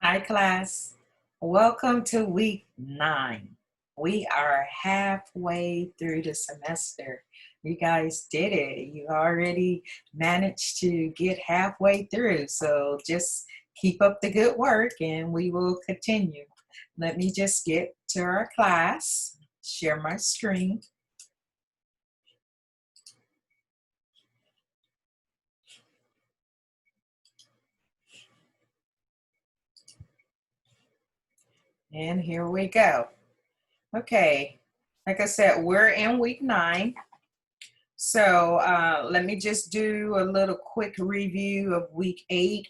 Hi, class. Welcome to week 9. We are halfway through the semester. You guys did it. You already managed to get halfway through. So just keep up the good work and we will continue. Let me just get to our class, share my screen. And here we go. Okay, like I said, we're in week 9. So let me just do a little quick review of week 8.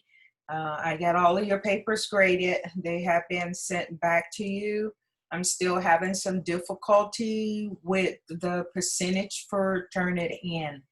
I got all of your papers graded. They have been sent back to you. I'm still having some difficulty with the percentage for turn it in.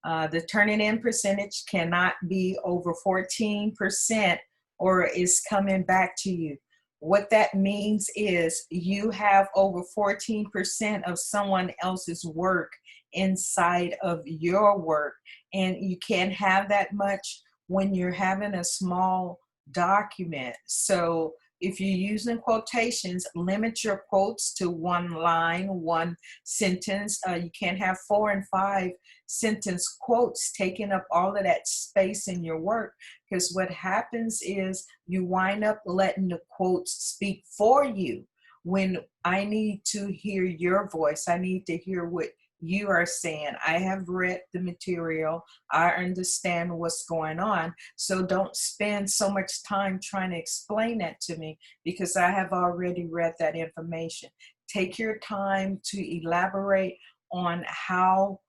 The turn it in percentage cannot be over 14% or is coming back to you. What that means is you have over 14% of someone else's work inside of your work, and you can't have that much when you're having a small document. So if you're using quotations, limit your quotes to one line, one sentence. You can't have 4 and 5 sentence quotes taking up all of that space in your work, because what happens is you wind up letting the quotes speak for you when I need to hear your voice. I need to hear what you are saying. I have read the material. I understand what's going on. So don't spend so much time trying to explain that to me because I have already read that information. Take your time to elaborate on how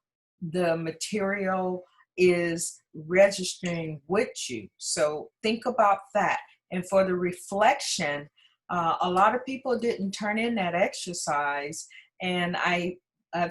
the material is registering with you. So think about that. And for the reflection, a lot of people didn't turn in that exercise, and I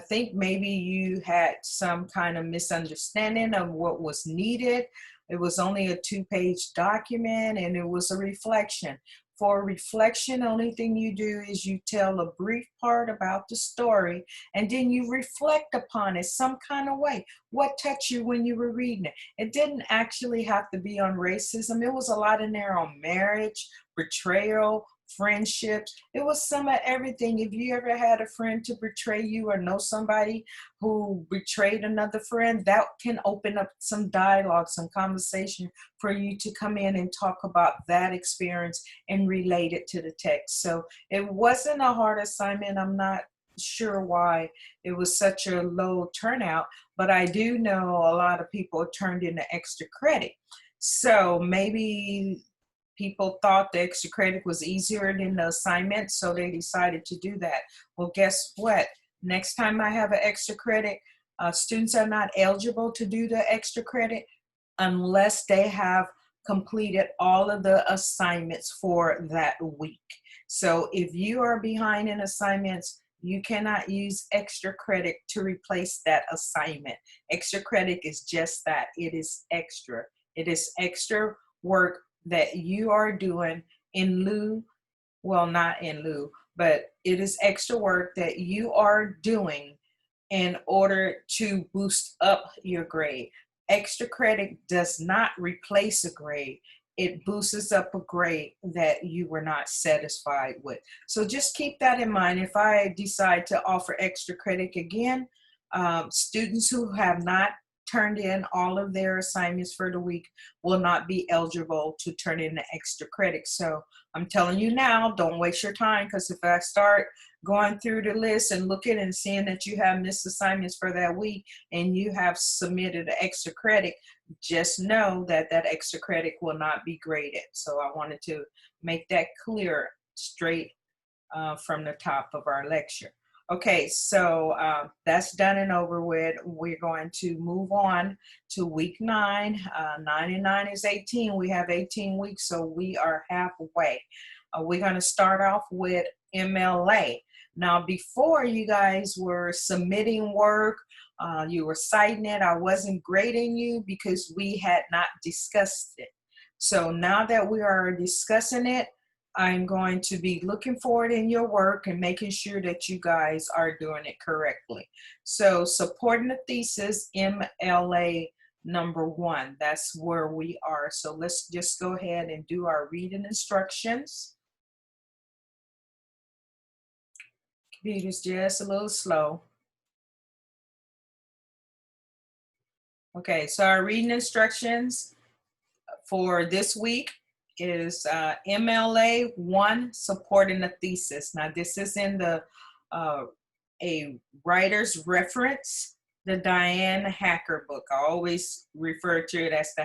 think maybe you had some kind of misunderstanding of what was needed. It was only a 2-page document and it was a reflection. For reflection, the only thing you do is you tell a brief part about the story and then you reflect upon it some kind of way. What touched you when you were reading it? It didn't actually have to be on racism. It was a lot in there on marriage, betrayal, friendships. It was some of everything. If you ever had a friend to betray you or know somebody who betrayed another friend, that can open up some dialogue, some conversation for you to come in and talk about that experience and relate it to the text. So it wasn't a hard assignment. I'm not sure why it was such a low turnout, but I do know a lot of people turned in the extra credit. So maybe people thought the extra credit was easier than the assignment, so they decided to do that. Well, guess what? Next time I have an extra credit, students are not eligible to do the extra credit unless they have completed all of the assignments for that week. So if you are behind in assignments, you cannot use extra credit to replace that assignment. Extra credit is just that. It is extra. It is extra work that you are doing in lieu, well, not in lieu, but it is extra work that you are doing in order to boost up your grade. Extra credit does not replace a grade. It boosts up a grade that you were not satisfied with. So just keep that in mind. If I decide to offer extra credit again, students who have not turned in all of their assignments for the week will not be eligible to turn in the extra credit. So I'm telling you now, don't waste your time, because if I start going through the list and looking and seeing that you have missed assignments for that week and you have submitted an extra credit, just know that that extra credit will not be graded. So I wanted to make that clear straight from the top of our lecture. Okay, so that's done and over with. We're going to move on to week 9. 9 and 9 is 18. We have 18 weeks, so we are halfway. We're going to start off with MLA. Now, before you guys were submitting work, you were citing it, I wasn't grading you because we had not discussed it. So now that we are discussing it, I'm going to be looking for it in your work and making sure that you guys are doing it correctly. So supporting the thesis, MLA number 1. That's where we are. So let's just go ahead and do our reading instructions. Computer's just a little slow. Okay, so our reading instructions for this week is MLA 1, supporting a thesis. Now this is in the a writer's reference, the Diane Hacker book. I always refer to it as the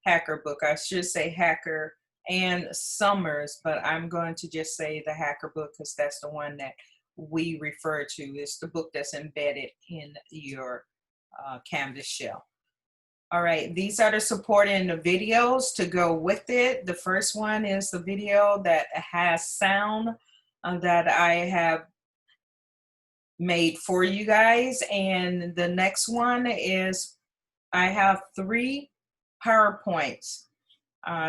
Hacker book. I should say Hacker and Summers, but I'm going to just say the Hacker book because that's the one that we refer to. It's the book that's embedded in your Canvas shell. All right, these are the supporting videos to go with it. The first one is the video that has sound that I have made for you guys. And the next one is I have 3 PowerPoints.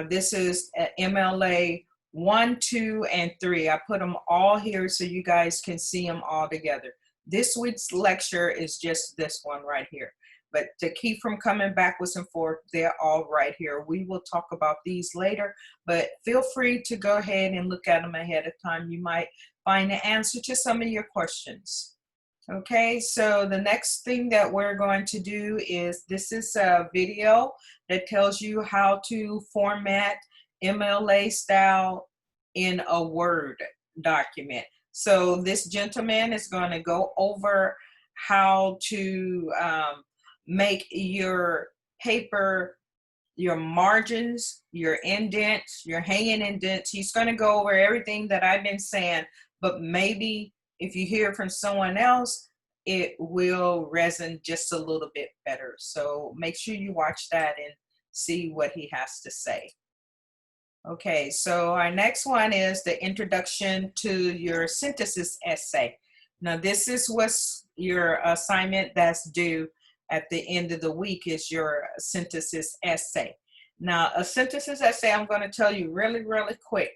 This is MLA 1, 2, and 3. I put them all here so you guys can see them all together. This week's lecture is just this one right here. But to keep from coming backwards and forth, they're all right here. We will talk about these later, but feel free to go ahead and look at them ahead of time. You might find the answer to some of your questions. Okay, so the next thing that we're going to do is, this is a video that tells you how to format MLA style in a Word document. So this gentleman is going to go over how to make your paper, your margins, your indents, your hanging indents. He's going to go over everything that I've been saying, but maybe if you hear from someone else, it will resonate just a little bit better. So make sure you watch that and see what he has to say. Okay, so our next one is the introduction to your synthesis essay. Now this is what's your assignment that's due at the end of the week, is your synthesis essay. Now a synthesis essay, I'm going to tell you really quick.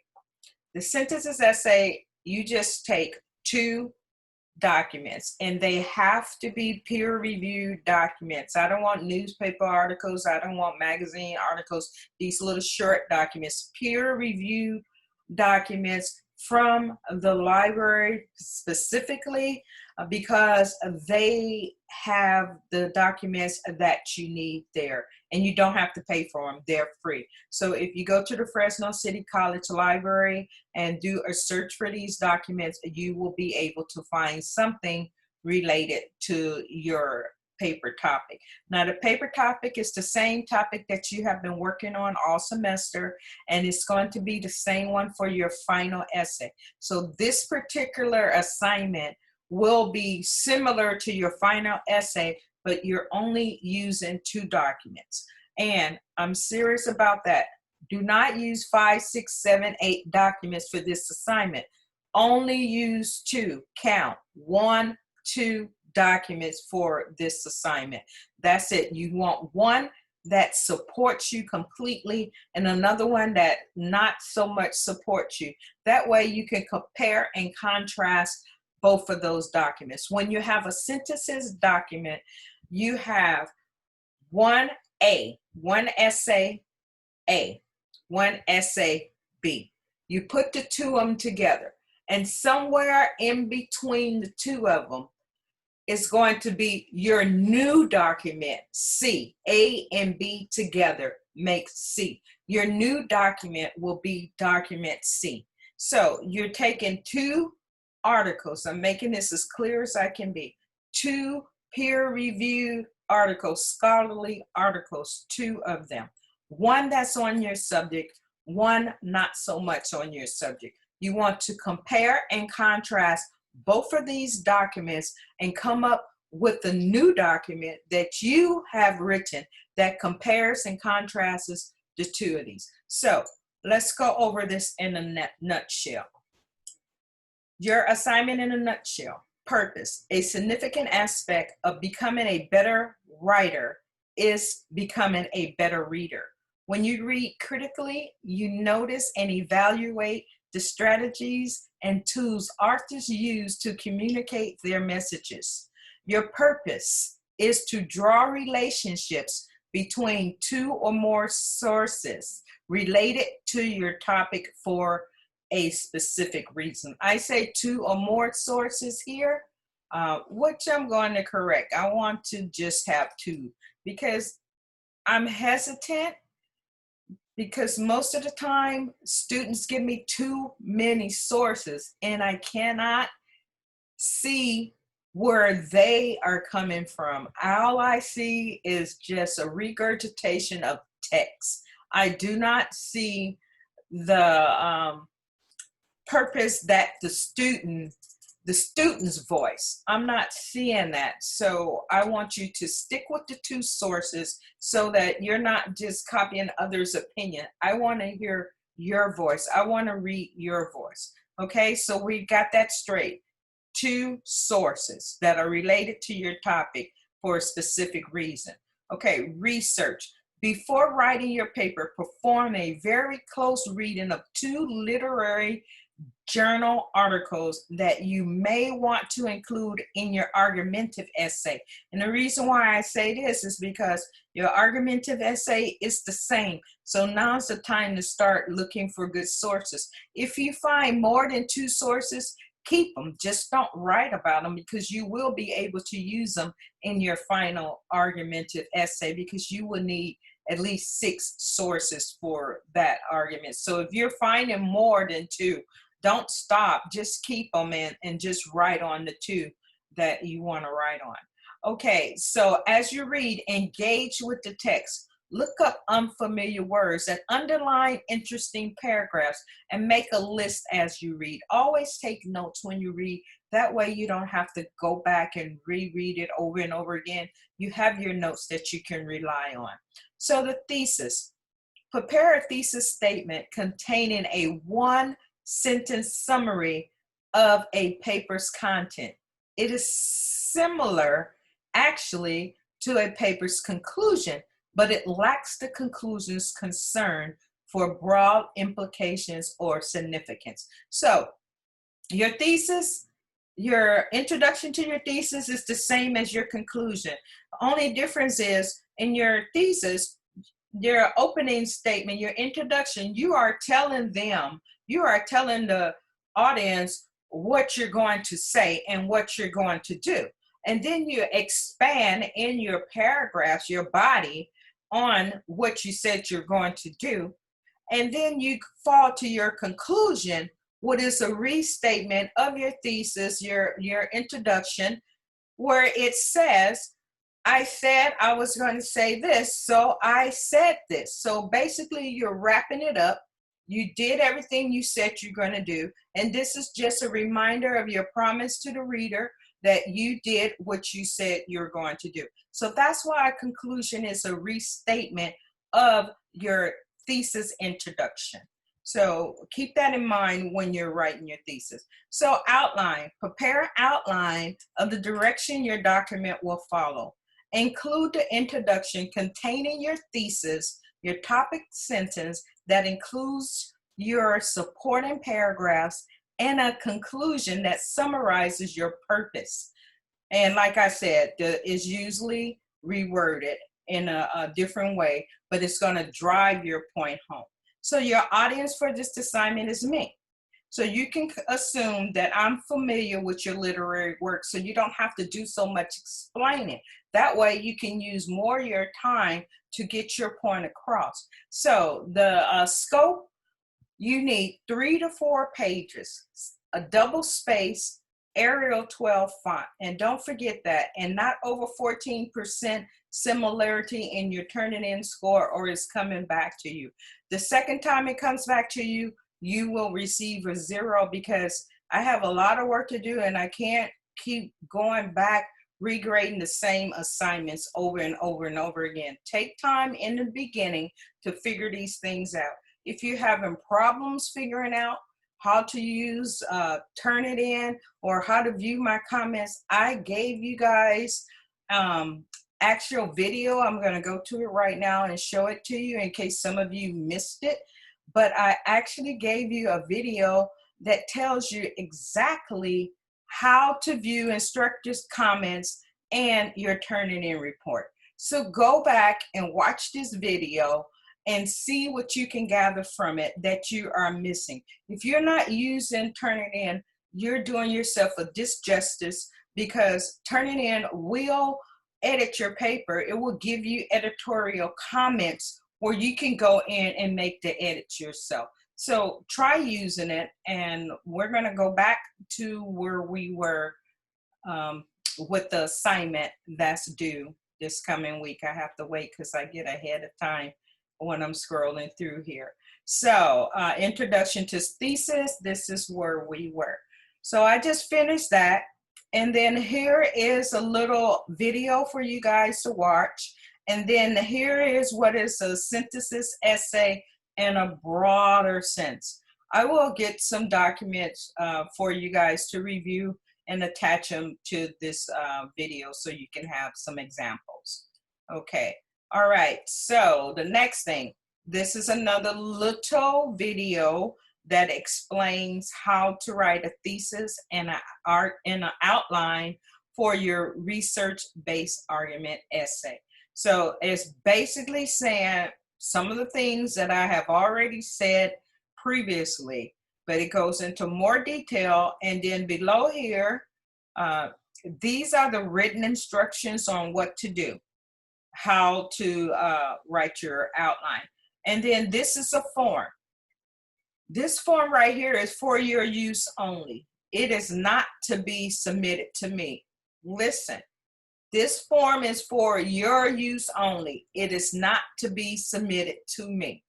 The synthesis essay, you just take 2 documents, and they have to be peer-reviewed documents. I don't want newspaper articles. I don't want magazine articles. These little short documents, peer-reviewed documents from the library specifically, because they have the documents that you need there, and you don't have to pay for them. They're free. So if you go to the Fresno City College Library and do a search for these documents, you will be able to find something related to your paper topic. Now the paper topic is the same topic that you have been working on all semester, and it's going to be the same one for your final essay. So this particular assignment will be similar to your final essay, but you're only using 2 documents. And I'm serious about that. Do not use 5, 6, 7, 8 documents for this assignment. Only use 2. Count 1, 2 documents for this assignment. That's it. You want one that supports you completely and another one that not so much supports you. That way you can compare and contrast both of those documents. When you have a synthesis document, you have 1A, 1 essay A, 1 essay B. You put the 2 of them together, and somewhere in between the 2 of them is going to be your new document, C. A and B together makes C. Your new document will be document C. So you're taking 2 articles. I'm making this as clear as I can be. 2 peer-reviewed articles, scholarly articles, 2 of them. 1 that's on your subject, 1 not so much on your subject. You want to compare and contrast both of these documents and come up with a new document that you have written that compares and contrasts the 2 of these. So let's go over this in a nutshell. Your assignment in a nutshell. Purpose. A significant aspect of becoming a better writer is becoming a better reader. When you read critically, you notice and evaluate the strategies and tools authors use to communicate their messages. Your purpose is to draw relationships between two or more sources related to your topic for a specific reason. I say two or more sources here, which I'm going to correct. I want to just have two because I'm hesitant, because most of the time students give me too many sources and I cannot see where they are coming from. All I see is just a regurgitation of text. I do not see the purpose that the student's voice. I'm not seeing that. So I want you to stick with the two sources so that you're not just copying others' opinion. I want to hear your voice. I want to read your voice. Okay, so we got that straight. Two sources that are related to your topic for a specific reason. Okay, research. Before writing your paper, perform a very close reading of two literary journal articles that you may want to include in your argumentative essay. And the reason why I say this is because your argumentative essay is the same. So now's the time to start looking for good sources. If you find more than two sources, keep them. Just don't write about them, because you will be able to use them in your final argumentative essay, because you will need at least 6 sources for that argument. So if you're finding more than 2, don't stop. Just keep them and just write on the 2 that you want to write on. Okay, so as you read, engage with the text. Look up unfamiliar words and underline interesting paragraphs and make a list as you read. Always take notes when you read. That way you don't have to go back and reread it over and over again. You have your notes that you can rely on. So the thesis. Prepare a thesis statement containing a 1-sentence summary of a paper's content. It is similar, actually, to a paper's conclusion, but it lacks the conclusion's concern for broad implications or significance. So your thesis, your introduction to your thesis is the same as your conclusion. The only difference is in your thesis, your opening statement, your introduction, you are telling the audience what you're going to say and what you're going to do. And then you expand in your paragraphs, your body, on what you said you're going to do. And then you fall to your conclusion, what is a restatement of your thesis, your introduction, where it says, I said I was going to say this, so I said this. So basically you're wrapping it up. You did everything you said you're going to do. And this is just a reminder of your promise to the reader that you did what you said you're going to do. So that's why a conclusion is a restatement of your thesis introduction. So keep that in mind when you're writing your thesis. So outline. Prepare an outline of the direction your document will follow. Include the introduction containing your thesis, your topic sentence that includes your supporting paragraphs, and a conclusion that summarizes your purpose. And like I said, is usually reworded in a different way, but it's going to drive your point home. So your audience for this assignment is me. So you can assume that I'm familiar with your literary work, so you don't have to do so much explaining. That way you can use more of your time to get your point across. So the scope, you need 3 to 4 pages, a double space, Arial 12 font. And don't forget that, and not over 14% similarity in your turning in score, or it's coming back to you. The second time it comes back to you, you will receive a 0, because I have a lot of work to do and I can't keep going back regrading the same assignments over and over and over again. Take time in the beginning to figure these things out. If you're having problems figuring out how to use Turnitin or how to view my comments, I gave you guys actual video. I'm going to go to it right now and show it to you in case some of you missed it. But I actually gave you a video that tells you exactly how to view instructors' comments and your Turnitin report. So go back and watch this video and see what you can gather from it that you are missing. If you're not using Turnitin, you're doing yourself a disjustice, because Turnitin will edit your paper. It will give you editorial comments where you can go in and make the edits yourself. So try using it, and we're going to go back to where we were with the assignment that's due this coming week. I have to wait because I get ahead of time when I'm scrolling through here. So introduction to thesis, this is where we were. So I just finished that. And then here is a little video for you guys to watch. And then here is what is a synthesis essay in a broader sense. I will get some documents for you guys to review and attach them to this video so you can have some examples. Okay, all right, so the next thing, this is another little video that explains how to write a thesis and an outline for your research-based argument essay. So it's basically saying some of the things that I have already said previously, but it goes into more detail. And then below here, these are the written instructions on what to do, how to write your outline. And then this is a form. This form right here is for your use only. It is not to be submitted to me. Listen, this form is for your use only. It is not to be submitted to me.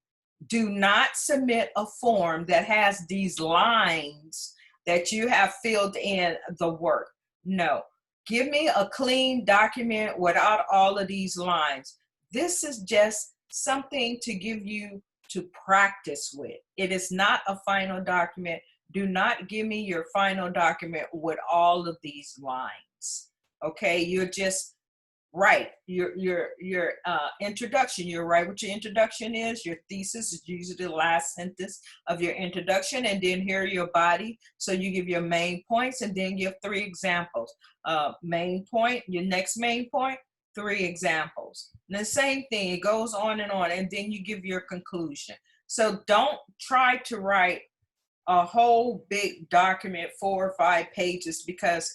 Do not submit a form that has these lines that you have filled in the work. No, give me a clean document without all of these lines. This is just something to give you to practice with. It is not a final document. Do not give me your final document with all of these lines. Okay, you're just write your introduction. You'll write what your introduction is. Your thesis is usually the last sentence of your introduction, and then here your body. So you give your main points and then give 3 examples. Main point, your next main point, 3 examples. And the same thing, it goes on, and then you give your conclusion. So don't try to write a whole big document, 4 or 5 pages, because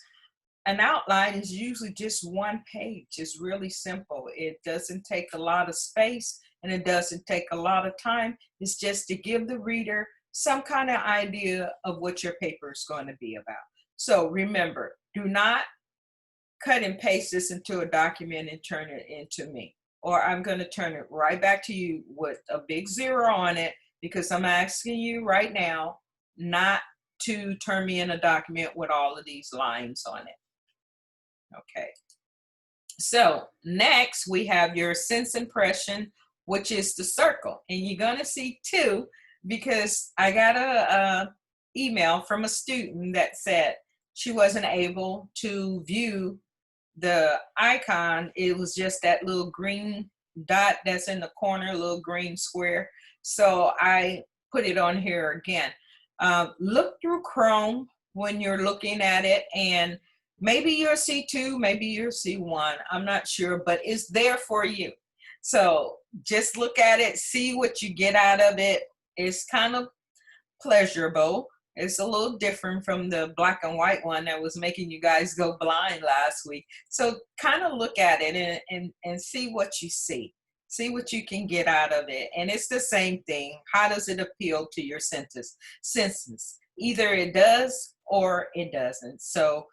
an outline is usually just 1 page. It's really simple. It doesn't take a lot of space, and it doesn't take a lot of time. It's just to give the reader some kind of idea of what your paper is going to be about. So remember, do not cut and paste this into a document and turn it into me, or I'm going to turn it right back to you with a big 0 on it, because I'm asking you right now not to turn me in a document with all of these lines on it. Okay, so next we have your sense impression, which is the circle, and you're going to see 2, because I got a email from a student that said she wasn't able to view the icon. It was just that little green dot that's in the corner, little green square. So I put it on here again. Look through Chrome when you're looking at it, and maybe you're C2, maybe you're C1, I'm not sure, but it's there for you. So just look at it, see what you get out of it. It's kind of pleasurable. It's a little different from the black and white one that was making you guys go blind last week. So kind of look at it and see what you see. See what you can get out of it. And it's the same thing. How does it appeal to your senses? Either it does or it doesn't. So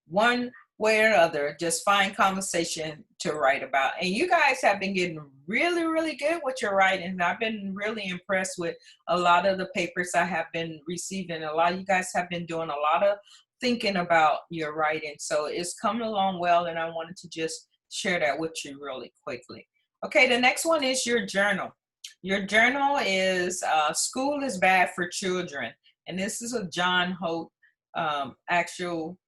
one way or other, just find conversation to write about. And you guys have been getting really, really good with your writing. I've been really impressed with a lot of the papers I have been receiving. A lot of you guys have been doing a lot of thinking about your writing. So it's coming along well, and I wanted to just share that with you really quickly. Okay, the next one is your journal. Your journal is School is Bad for Children. And this is a John Holt actual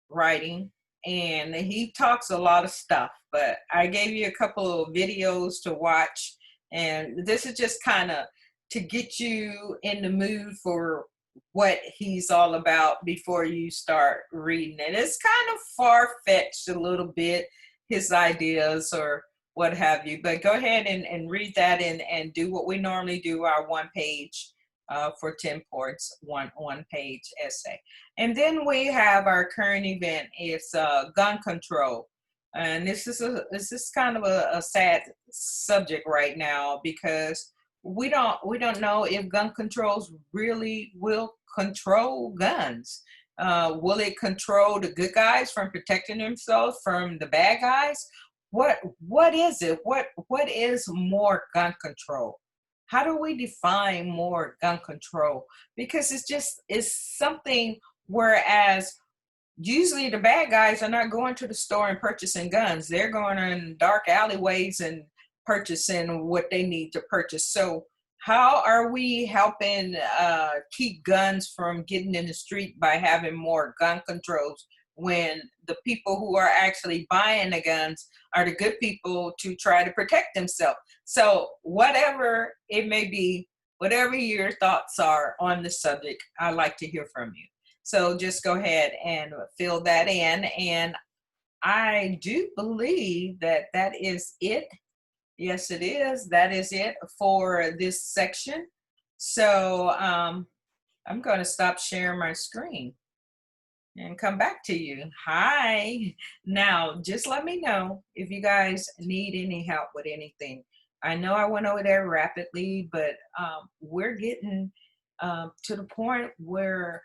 writing, and he talks a lot of stuff, but I gave you a couple of videos to watch, and this is just kind of to get you in the mood for what he's all about before you start reading it. It's kind of far-fetched a little bit. his ideas or what have you. But go ahead and read that and do what we normally do, our one page for 10 points, one page essay. And then we have our current event. It's gun control. And this is kind of a sad subject right now because we don't know if gun controls really will control guns. Will it control the good guys from protecting themselves from the bad guys? What is it? What is more gun control? How do we define more gun control? Because it's something, whereas usually the bad guys are not going to the store and purchasing guns. They're going in dark alleyways and purchasing what they need to purchase. So how are we helping keep guns from getting in the street by having more gun controls when the people who are actually buying the guns are the good people to try to protect themselves? So whatever it may be, whatever your thoughts are on the subject, I'd like to hear from you. So just go ahead and fill that in. And I do believe that that is it. Yes, it is. That is it for this section. So I'm going to stop sharing my screen and come back to you. Hi. Now, just let me know if you guys need any help with anything. I know I went over there rapidly, but we're getting to the point where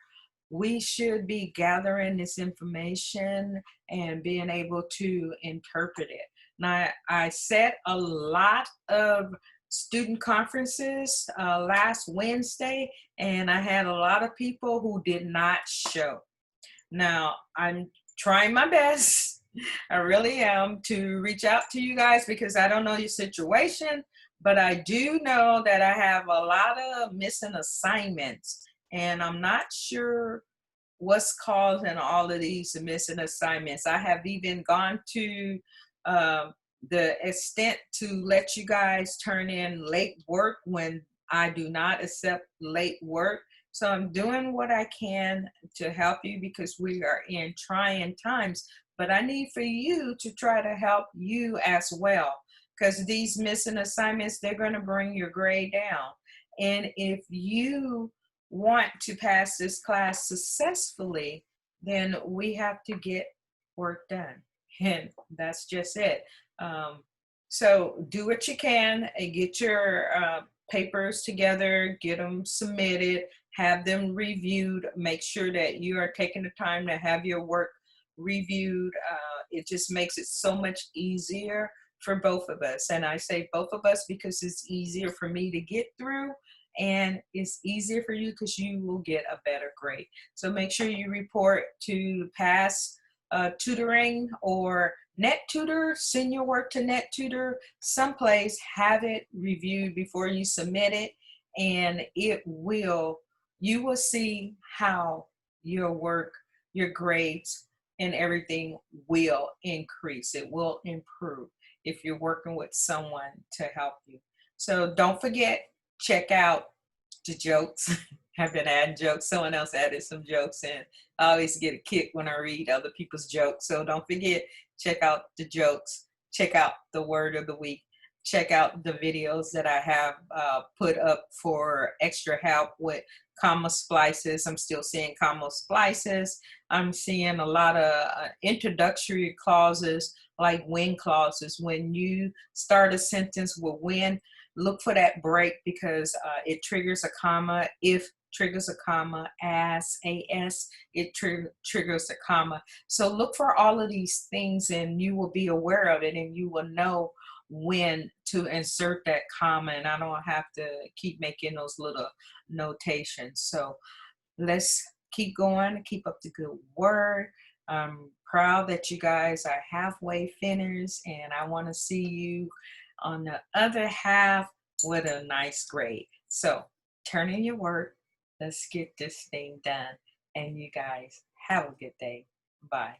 we should be gathering this information and being able to interpret it. Now, I set a lot of student conferences last Wednesday, and I had a lot of people who did not show. Now, I'm trying my best, I really am, to reach out to you guys because I don't know your situation, but I do know that I have a lot of missing assignments, and I'm not sure what's causing all of these missing assignments. I have even gone to the extent to let you guys turn in late work when I do not accept late work. So I'm doing what I can to help you because we are in trying times, but I need for you to try to help you as well, because these missing assignments, they're going to bring your grade down. And if you want to pass this class successfully, then we have to get work done. And that's just it. So do what you can and get your papers together, get them submitted, have them reviewed, make sure that you are taking the time to have your work reviewed. It just makes it so much easier for both of us. And I say both of us because it's easier for me to get through, and it's easier for you because you will get a better grade. So make sure you report to past tutoring or NetTutor. Send your work to NetTutor someplace, have it reviewed before you submit it, and you will see how your work, your grades, and everything will increase. It will improve if you're working with someone to help you. So don't forget, check out the jokes. I've been adding jokes. Someone else added some jokes, and I always get a kick when I read other people's jokes. So don't forget, check out the jokes, check out the word of the week, check out the videos that I have put up for extra help with comma splices. I'm still seeing comma splices. I'm seeing a lot of introductory clauses like when clauses. When you start a sentence with when, look for that break because it triggers a comma. If triggers a comma, as, it triggers a comma. So look for all of these things and you will be aware of it, and you will know when to insert that comma, and I don't have to keep making those little notations. So let's keep going, keep up the good work. I'm proud that you guys are halfway finished, and I want to see you on the other half with a nice grade. So turn in your work. Let's get this thing done. And you guys have a good day. Bye.